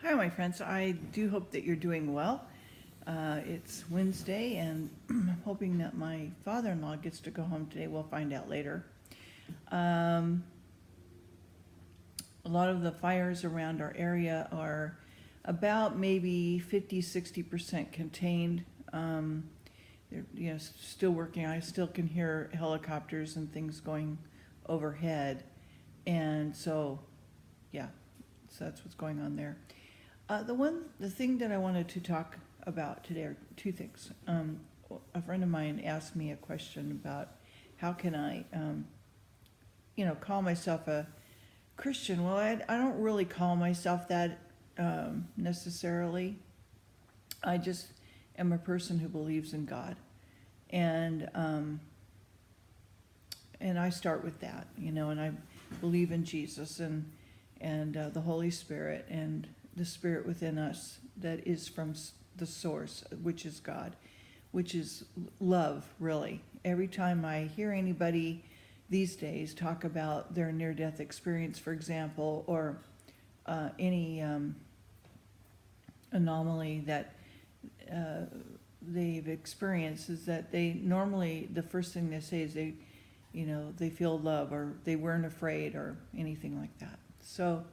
Hi, my friends. I do hope that you're doing well. It's Wednesday, and I'm hoping that my father-in-law gets to go home today. We'll find out later. Um, a lot of the fires around our area are about maybe 50-60% contained. They're still working. I still can hear helicopters and things going overhead, and so yeah, so that's what's going on there. The thing that I wanted to talk about today are two things. A friend of mine asked me a question about how can I, call myself a Christian. Well, I don't really call myself that necessarily. I just am a person who believes in God, and I start with that, and I believe in Jesus and the Holy Spirit and the Spirit within us that is from the source, which is God, which is love, really. Every time I hear anybody these days talk about their near-death experience, for example, or any anomaly that they've experienced, is that they normally, the first thing they say is they feel love, or they weren't afraid, or anything like that. So,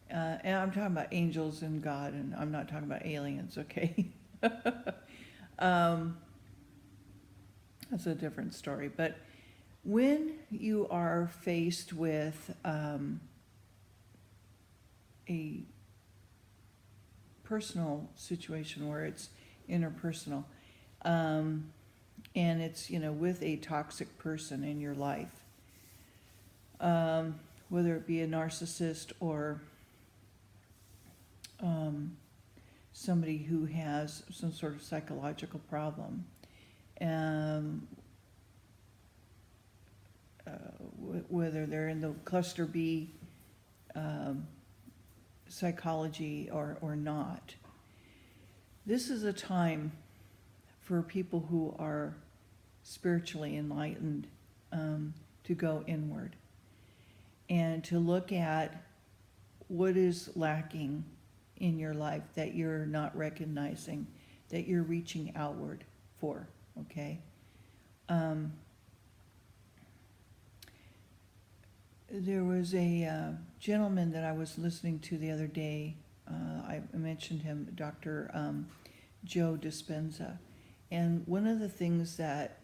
and I'm talking about angels and God, and I'm not talking about aliens, okay? um, that's a different story. But when you are faced with a personal situation where it's interpersonal, and it's, with a toxic person in your life, whether it be a narcissist or somebody who has some sort of psychological problem, whether they're in the cluster B psychology or not. This is a time for people who are spiritually enlightened to go inward and to look at what is lacking in your life that you're not recognizing, that you're reaching outward for, okay? There was a gentleman that I was listening to the other day. I mentioned him, Dr. Joe Dispenza. And one of the things that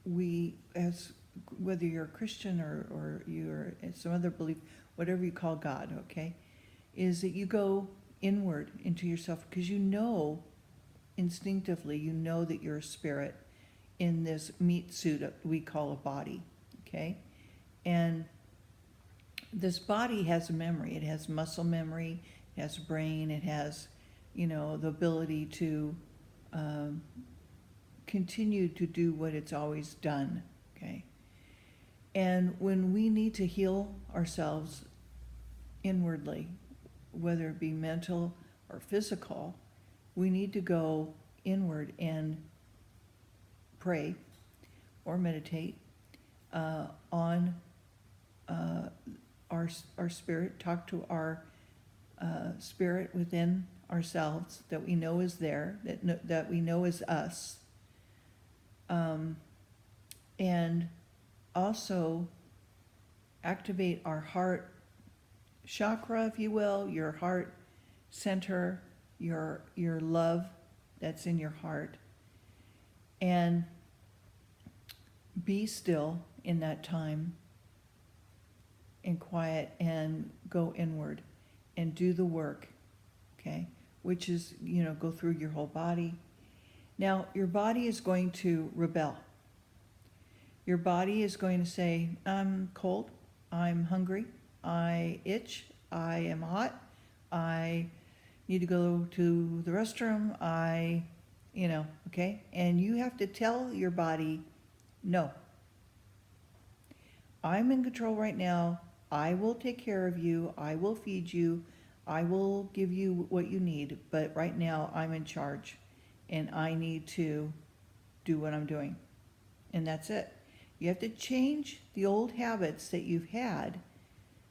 we, as whether you're a Christian or you're some other belief, whatever you call God, okay, is that you go inward into yourself, because instinctively that you're a spirit in this meat suit that we call a body, okay? And this body has a memory. It has muscle memory, it has a brain, it has, the ability to continue to do what it's always done, okay? And when we need to heal ourselves inwardly, whether it be mental or physical, we need to go inward and pray or meditate on our spirit, talk to our spirit within ourselves that we know is there, that we know is us, and also activate our heart chakra, if you will, your heart center, your love that's in your heart, and be still in that time and quiet and go inward and do the work, okay, which is, go through your whole body. Now, your body is going to rebel. Your body is going to say, I'm cold, I'm hungry, I itch, I am hot, I need to go to the restroom, okay? And you have to tell your body, no, I'm in control right now, I will take care of you, I will feed you, I will give you what you need, but right now I'm in charge and I need to do what I'm doing. And that's it. You have to change the old habits that you've had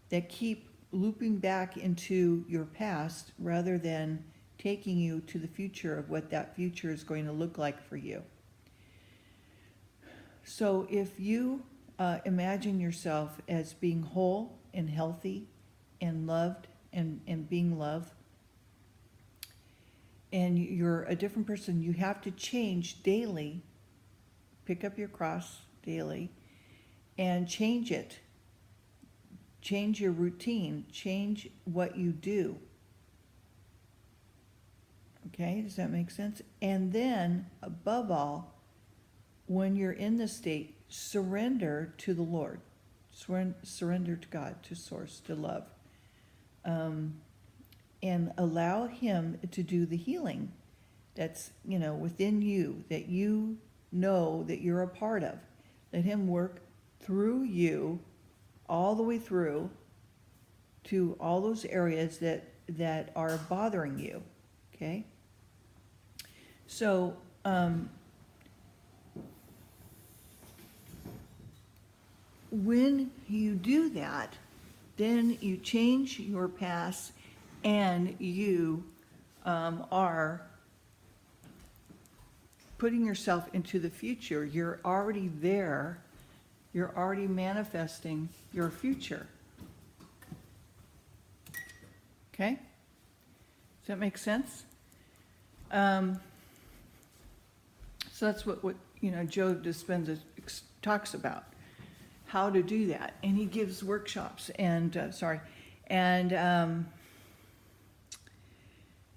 that keep looping back into your past rather than taking you to the future of what that future is going to look like for you. So if you imagine yourself as being whole and healthy and loved and being loved, and you're a different person, you have to change daily, pick up your cross daily, and change it. Change your routine, change what you do. Okay, does that make sense? And then, above all, when you're in this state, surrender to the Lord. Surrender to God, to Source, to love. And allow Him to do the healing that's, within you, that you know that you're a part of. Let Him work through you, all the way through to all those areas that are bothering you, okay? So, when you do that, then you change your past and you are putting yourself into the future. You're already there. You're already manifesting your future. Okay? Does that make sense? So that's what Joe Dispenza talks about, how to do that. And he gives workshops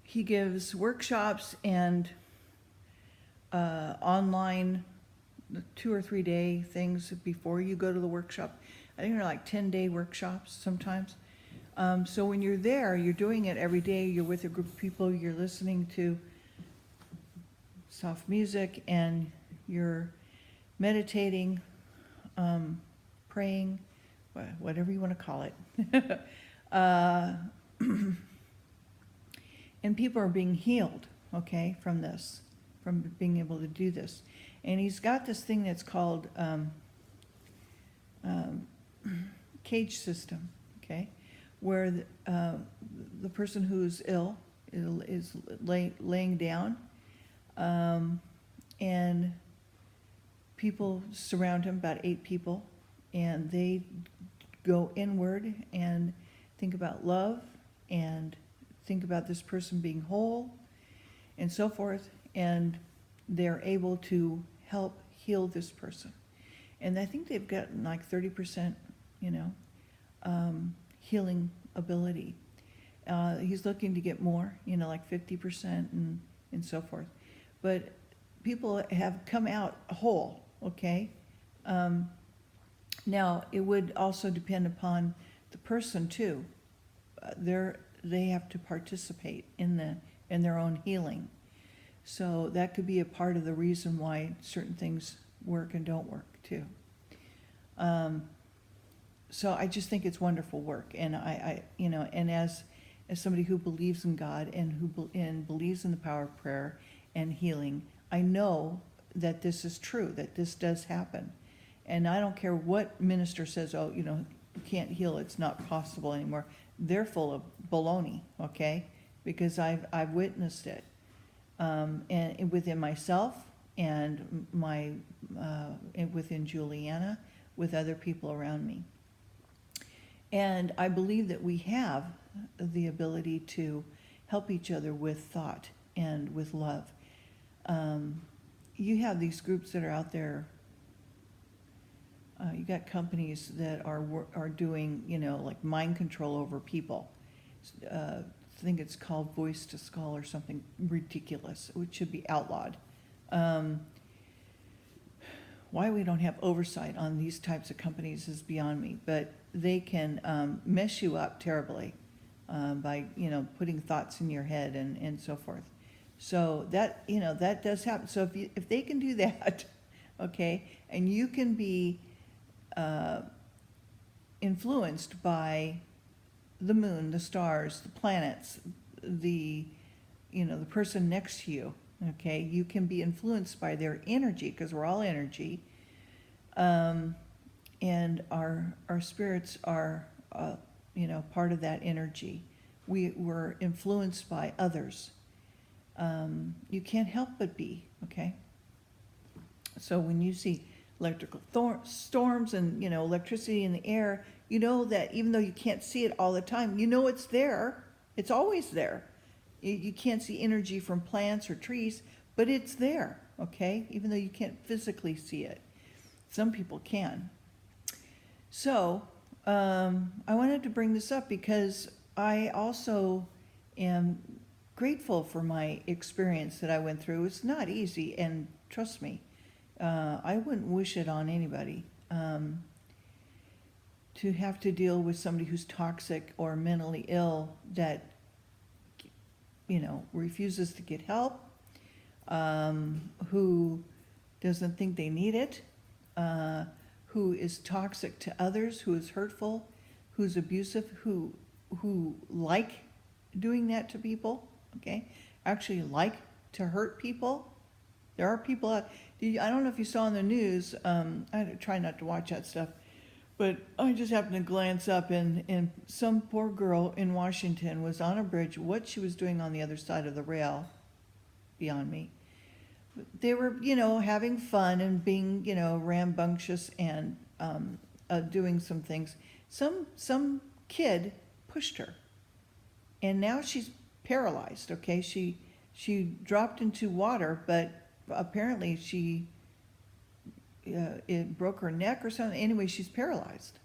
he gives workshops and online 2 or 3 day things before you go to the workshop. I think they're like 10-day workshops sometimes. So when you're there, you're doing it every day. You're with a group of people. You're listening to soft music and you're meditating, praying, whatever you want to call it. And people are being healed, okay, from this, from being able to do this. And he's got this thing that's called cage system, okay, where the person who's ill is laying down, and people surround him, about 8 people, and they go inward and think about love and think about this person being whole and so forth, and they're able to help heal this person. And I think they've gotten like 30%, healing ability. He's looking to get more, like 50% and so forth. But people have come out whole, okay? Now, it would also depend upon the person too. They have to participate in their own healing. So that could be a part of the reason why certain things work and don't work too. So I just think it's wonderful work, and and as somebody who believes in God and believes in the power of prayer and healing, I know that this is true, that this does happen, and I don't care what minister says, oh, you can't heal, it's not possible anymore. They're full of baloney, okay? Because I've witnessed it. And within myself and within Juliana, with other people around me. And I believe that we have the ability to help each other with thought and with love. You have these groups that are out there. You got companies that are doing, like mind control over people. I think it's called Voice to Skull or something ridiculous, which should be outlawed. Why we don't have oversight on these types of companies is beyond me, but they can mess you up terribly by putting thoughts in your head and so forth. So that that does happen. So if they can do that, okay, and you can be influenced by the moon, the stars, the planets, the person next to you, okay, you can be influenced by their energy, because we're all energy, and our spirits are part of that energy. We were influenced by others. You can't help but be, okay? So when you see electrical storms and, electricity in the air, you know that even though you can't see it all the time, you know it's there. It's always there. You can't see energy from plants or trees, but it's there, okay? Even though you can't physically see it. Some people can. So I wanted to bring this up because I also am grateful for my experience that I went through. It's not easy, and trust me, I wouldn't wish it on anybody. To have to deal with somebody who's toxic or mentally ill that, refuses to get help, who doesn't think they need it, who is toxic to others, who is hurtful, who's abusive, who like doing that to people, okay? Actually like to hurt people. There are people out, I don't know if you saw in the news, I try not to watch that stuff, but I just happened to glance up and some poor girl in Washington was on a bridge. What she was doing on the other side of the rail, beyond me. They were, having fun and being, rambunctious and doing some things. Some kid pushed her, and now she's paralyzed. Okay, she dropped into water, but apparently it broke her neck or something. Anyway, she's paralyzed.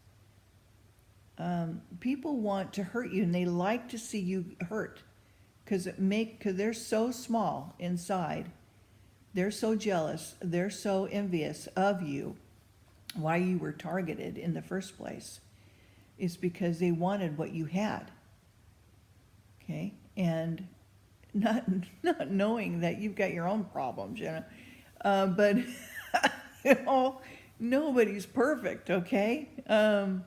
People want to hurt you, and they like to see you hurt because they're so small inside. They're so jealous. They're so envious of you. Why you were targeted in the first place is because they wanted what you had. Okay, and not knowing that you've got your own problems, but nobody's perfect, okay? And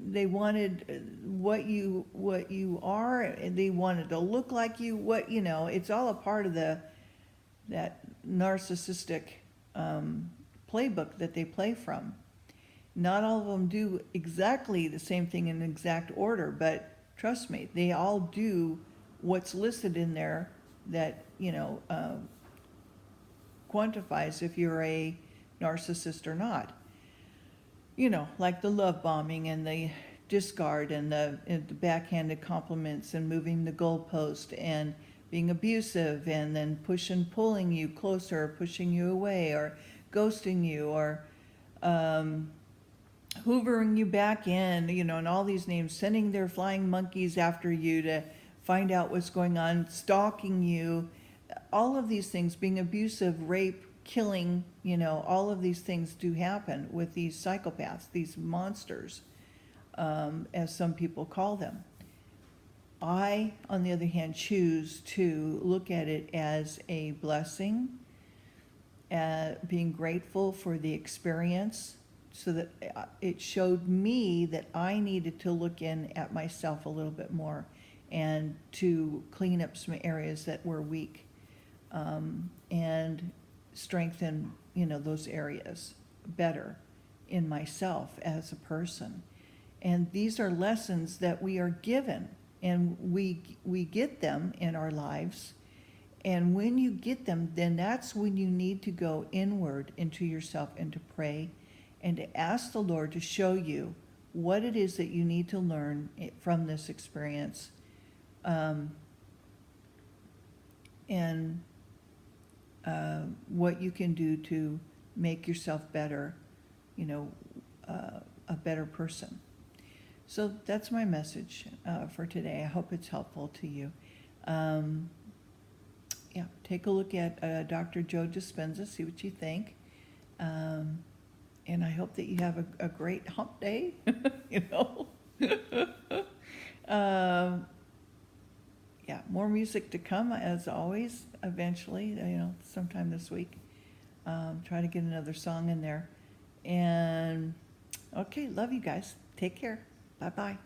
they wanted what you are, and they wanted to look like you. It's all a part of that narcissistic playbook that they play from. Not all of them do exactly the same thing in exact order, but trust me, they all do what's listed in there that, quantifies if you're a narcissist or not. Like the love bombing and the discard and the backhanded compliments and moving the goalpost and being abusive and then pulling you closer, pushing you away, or ghosting you, or hoovering you back in, and all these names, sending their flying monkeys after you to find out what's going on, stalking you, all of these things, being abusive, rape, killing, all of these things do happen with these psychopaths, these monsters, as some people call them. I, on the other hand, choose to look at it as a blessing, being grateful for the experience, so that it showed me that I needed to look in at myself a little bit more and to clean up some areas that were weak, and strengthen, those areas better in myself as a person. And these are lessons that we are given, and we get them in our lives. And when you get them, then that's when you need to go inward into yourself and to pray and to ask the Lord to show you what it is that you need to learn from this experience, and what you can do to make yourself better, a better person. So that's my message for today. I hope it's helpful to you. Take a look at Dr. Joe Dispenza, see what you think. And I hope that you have a great hump day, more music to come, as always, eventually, sometime this week. Try to get another song in there. And, okay, love you guys. Take care. Bye-bye.